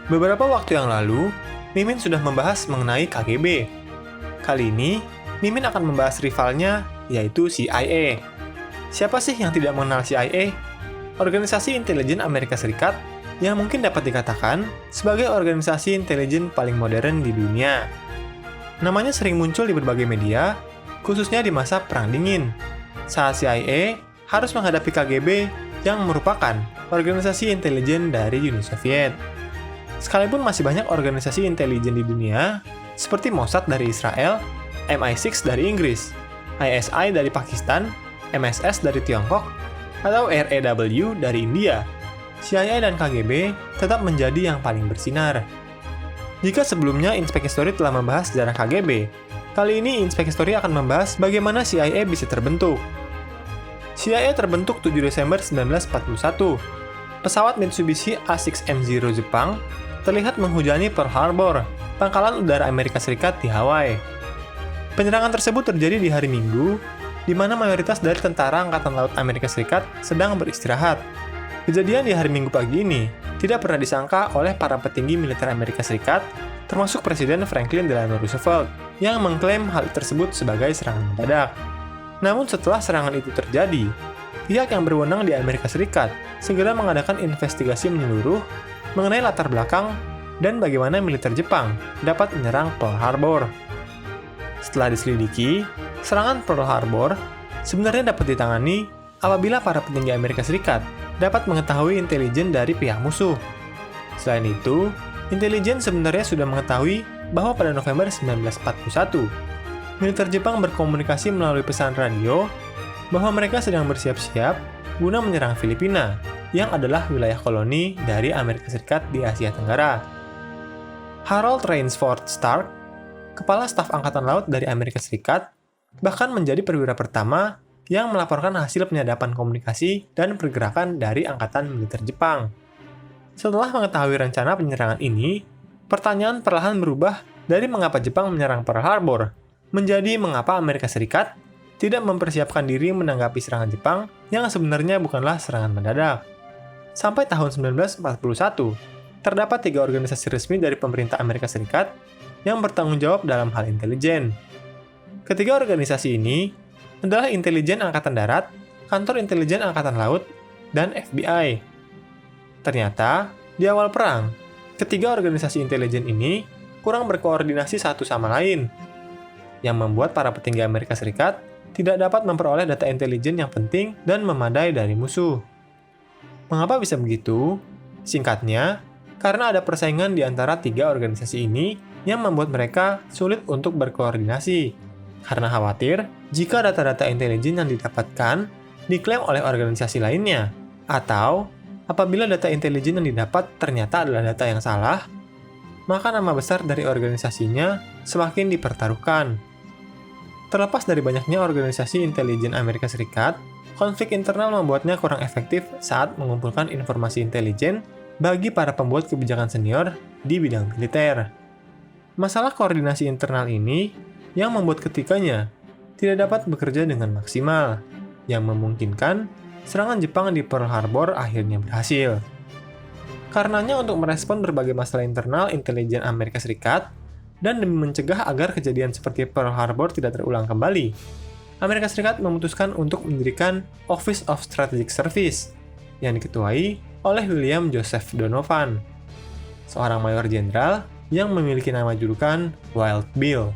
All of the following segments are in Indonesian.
Beberapa waktu yang lalu, Mimin sudah membahas mengenai KGB. Kali ini, Mimin akan membahas rivalnya, yaitu CIA. Siapa sih yang tidak mengenal CIA? Organisasi intelijen Amerika Serikat yang mungkin dapat dikatakan sebagai organisasi intelijen paling modern di dunia. Namanya sering muncul di berbagai media, khususnya di masa Perang Dingin, saat CIA harus menghadapi KGB yang merupakan organisasi intelijen dari Uni Soviet. Sekalipun masih banyak organisasi intelijen di dunia, seperti Mossad dari Israel, MI6 dari Inggris, ISI dari Pakistan, MSS dari Tiongkok, atau RAW dari India, CIA dan KGB tetap menjadi yang paling bersinar. Jika sebelumnya Inspect History telah membahas sejarah KGB, kali ini Inspect History akan membahas bagaimana CIA bisa terbentuk. CIA terbentuk 7 Desember 1941. Pesawat Mitsubishi A6M0 Jepang terlihat menghujani Pearl Harbor, pangkalan udara Amerika Serikat di Hawaii. Penyerangan tersebut terjadi di hari Minggu, di mana mayoritas dari tentara Angkatan Laut Amerika Serikat sedang beristirahat. Kejadian di hari Minggu pagi ini tidak pernah disangka oleh para petinggi militer Amerika Serikat, termasuk Presiden Franklin Delano Roosevelt, yang mengklaim hal tersebut sebagai serangan mendadak. Namun setelah serangan itu terjadi, pihak yang berwenang di Amerika Serikat segera mengadakan investigasi menyeluruh mengenai latar belakang dan bagaimana militer Jepang dapat menyerang Pearl Harbor. Setelah diselidiki, serangan Pearl Harbor sebenarnya dapat ditangani apabila para petinggi Amerika Serikat dapat mengetahui intelijen dari pihak musuh. Selain itu, intelijen sebenarnya sudah mengetahui bahwa pada November 1941, militer Jepang berkomunikasi melalui pesan radio bahwa mereka sedang bersiap-siap guna menyerang Filipina, yang adalah wilayah koloni dari Amerika Serikat di Asia Tenggara. Harold Rainsford Stark, kepala staf Angkatan Laut dari Amerika Serikat, bahkan menjadi perwira pertama yang melaporkan hasil penyadapan komunikasi dan pergerakan dari Angkatan Militer Jepang. Setelah mengetahui rencana penyerangan ini, pertanyaan perlahan berubah dari mengapa Jepang menyerang Pearl Harbor, menjadi mengapa Amerika Serikat tidak mempersiapkan diri menanggapi serangan Jepang yang sebenarnya bukanlah serangan mendadak. Sampai tahun 1941, terdapat 3 organisasi resmi dari pemerintah Amerika Serikat yang bertanggung jawab dalam hal intelijen. Ketiga organisasi ini adalah Intelijen Angkatan Darat, Kantor Intelijen Angkatan Laut, dan FBI. Ternyata, di awal perang, ketiga organisasi intelijen ini kurang berkoordinasi satu sama lain, yang membuat para petinggi Amerika Serikat tidak dapat memperoleh data intelijen yang penting dan memadai dari musuh. Mengapa bisa begitu? Singkatnya, karena ada persaingan di antara 3 organisasi ini yang membuat mereka sulit untuk berkoordinasi. Karena khawatir jika data-data intelijen yang didapatkan diklaim oleh organisasi lainnya, atau apabila data intelijen yang didapat ternyata adalah data yang salah, maka nama besar dari organisasinya semakin dipertaruhkan. Terlepas dari banyaknya organisasi intelijen Amerika Serikat, konflik internal membuatnya kurang efektif saat mengumpulkan informasi intelijen bagi para pembuat kebijakan senior di bidang militer. Masalah koordinasi internal ini yang membuat ketiganya tidak dapat bekerja dengan maksimal, yang memungkinkan serangan Jepang di Pearl Harbor akhirnya berhasil. Karenanya untuk merespon berbagai masalah internal intelijen Amerika Serikat, dan demi mencegah agar kejadian seperti Pearl Harbor tidak terulang kembali, Amerika Serikat memutuskan untuk mendirikan Office of Strategic Service yang diketuai oleh William Joseph Donovan, seorang mayor jenderal yang memiliki nama julukan Wild Bill.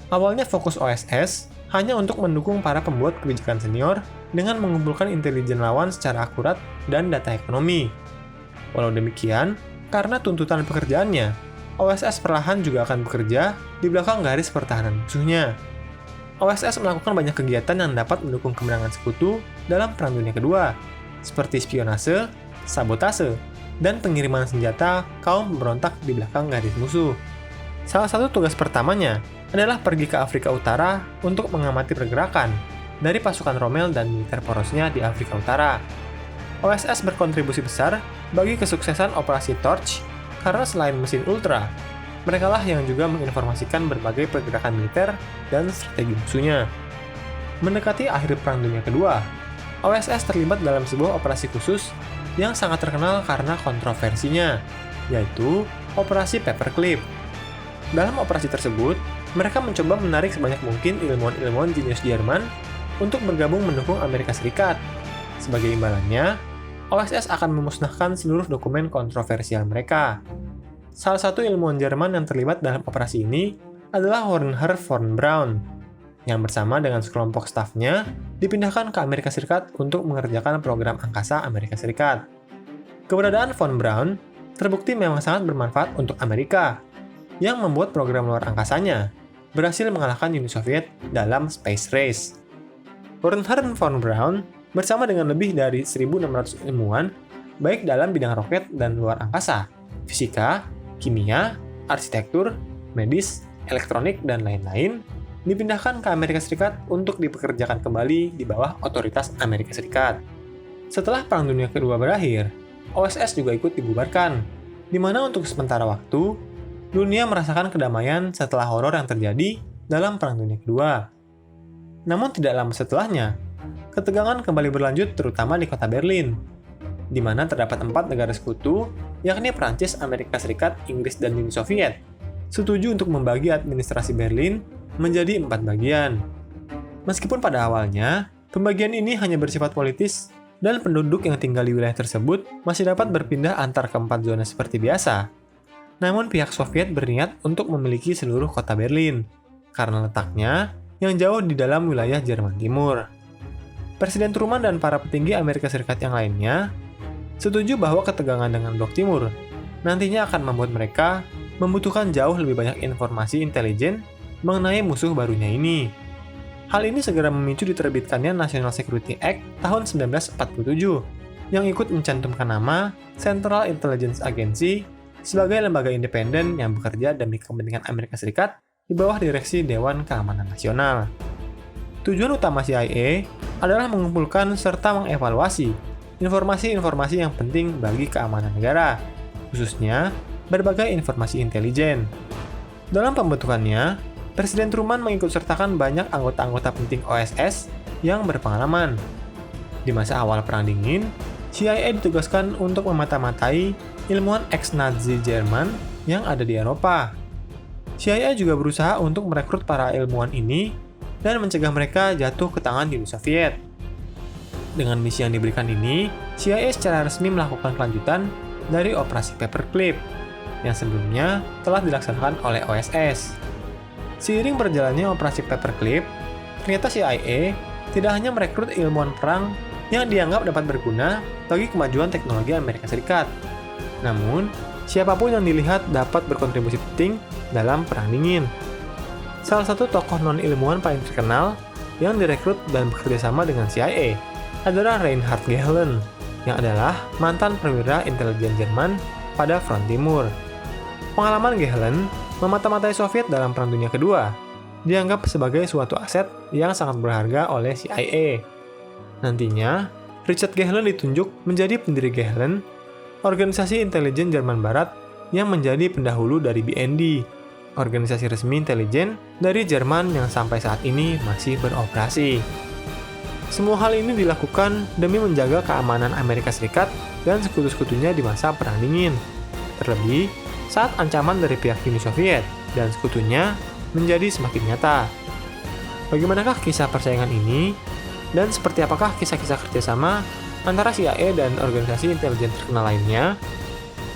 Awalnya fokus OSS hanya untuk mendukung para pembuat kebijakan senior dengan mengumpulkan intelijen lawan secara akurat dan data ekonomi. Walau demikian, karena tuntutan pekerjaannya, OSS perlahan juga akan bekerja di belakang garis pertahanan musuhnya. OSS melakukan banyak kegiatan yang dapat mendukung kemenangan sekutu dalam Perang Dunia Kedua, seperti spionase, sabotase, dan pengiriman senjata kaum pemberontak di belakang garis musuh. Salah satu tugas pertamanya adalah pergi ke Afrika Utara untuk mengamati pergerakan dari pasukan Rommel dan militer porosnya di Afrika Utara. OSS berkontribusi besar bagi kesuksesan Operasi Torch karena selain mesin Ultra, merekalah yang juga menginformasikan berbagai pergerakan militer dan strategi musuhnya. Mendekati akhir Perang Dunia Kedua, OSS terlibat dalam sebuah operasi khusus yang sangat terkenal karena kontroversinya, yaitu Operasi Paperclip. Dalam operasi tersebut, mereka mencoba menarik sebanyak mungkin ilmuwan-ilmuwan jenius Jerman untuk bergabung mendukung Amerika Serikat. Sebagai imbalannya, OSS akan memusnahkan seluruh dokumen kontroversial mereka. Salah satu ilmuwan Jerman yang terlibat dalam operasi ini adalah Wernher von Braun, yang bersama dengan sekelompok stafnya dipindahkan ke Amerika Serikat untuk mengerjakan program angkasa Amerika Serikat. Keberadaan von Braun terbukti memang sangat bermanfaat untuk Amerika, yang membuat program luar angkasanya berhasil mengalahkan Uni Soviet dalam Space Race. Wernher von Braun bersama dengan lebih dari 1.600 ilmuwan, baik dalam bidang roket dan luar angkasa, fisika, kimia, arsitektur, medis, elektronik, dan lain-lain, dipindahkan ke Amerika Serikat untuk dipekerjakan kembali di bawah otoritas Amerika Serikat. Setelah Perang Dunia Kedua berakhir, OSS juga ikut dibubarkan, di mana untuk sementara waktu, dunia merasakan kedamaian setelah horor yang terjadi dalam Perang Dunia Kedua. Namun tidak lama setelahnya, ketegangan kembali berlanjut terutama di kota Berlin, di mana terdapat 4 negara sekutu, yakni Prancis, Amerika Serikat, Inggris, dan Uni Soviet, setuju untuk membagi administrasi Berlin menjadi 4 bagian. Meskipun pada awalnya, pembagian ini hanya bersifat politis dan penduduk yang tinggal di wilayah tersebut masih dapat berpindah antar keempat zona seperti biasa. Namun pihak Soviet berniat untuk memiliki seluruh kota Berlin, karena letaknya yang jauh di dalam wilayah Jerman Timur. Presiden Truman dan para petinggi Amerika Serikat yang lainnya setuju bahwa ketegangan dengan Blok Timur nantinya akan membuat mereka membutuhkan jauh lebih banyak informasi intelijen mengenai musuh barunya ini. Hal ini segera memicu diterbitkannya National Security Act tahun 1947 yang ikut mencantumkan nama Central Intelligence Agency sebagai lembaga independen yang bekerja demi kepentingan Amerika Serikat di bawah direksi Dewan Keamanan Nasional. Tujuan utama CIA adalah mengumpulkan serta mengevaluasi informasi-informasi yang penting bagi keamanan negara, khususnya berbagai informasi intelijen. Dalam pembentukannya, Presiden Truman mengikutsertakan banyak anggota-anggota penting OSS yang berpengalaman. Di masa awal Perang Dingin, CIA ditugaskan untuk memata-matai ilmuwan ex-Nazi Jerman yang ada di Eropa. CIA juga berusaha untuk merekrut para ilmuwan ini dan mencegah mereka jatuh ke tangan Uni Soviet. Dengan misi yang diberikan ini, CIA secara resmi melakukan kelanjutan dari Operasi Paperclip yang sebelumnya telah dilaksanakan oleh OSS. Seiring berjalannya Operasi Paperclip, ternyata CIA tidak hanya merekrut ilmuwan perang yang dianggap dapat berguna bagi kemajuan teknologi Amerika Serikat, namun siapapun yang dilihat dapat berkontribusi penting dalam Perang Dingin. Salah satu tokoh non-ilmuwan paling terkenal yang direkrut dan bekerja sama dengan CIA adalah Reinhard Gehlen, yang adalah mantan perwira intelijen Jerman pada Front Timur. Pengalaman Gehlen memata-matai Soviet dalam Perang Dunia Kedua dianggap sebagai suatu aset yang sangat berharga oleh CIA. Nantinya, Richard Gehlen ditunjuk menjadi pendiri Gehlen, organisasi intelijen Jerman Barat yang menjadi pendahulu dari BND, organisasi resmi intelijen dari Jerman yang sampai saat ini masih beroperasi. Semua hal ini dilakukan demi menjaga keamanan Amerika Serikat dan sekutu-sekutunya di masa Perang Dingin. Terlebih, saat ancaman dari pihak Uni Soviet dan sekutunya menjadi semakin nyata. Bagaimanakah kisah persaingan ini? Dan seperti apakah kisah-kisah kerjasama antara CIA dan organisasi intelijen terkenal lainnya?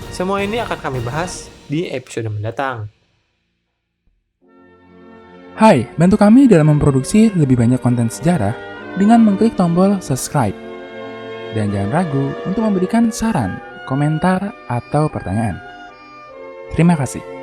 Semua ini akan kami bahas di episode mendatang. Hai, bantu kami dalam memproduksi lebih banyak konten sejarah dengan mengklik tombol subscribe. Dan jangan ragu untuk memberikan saran, komentar, atau pertanyaan. Terima kasih.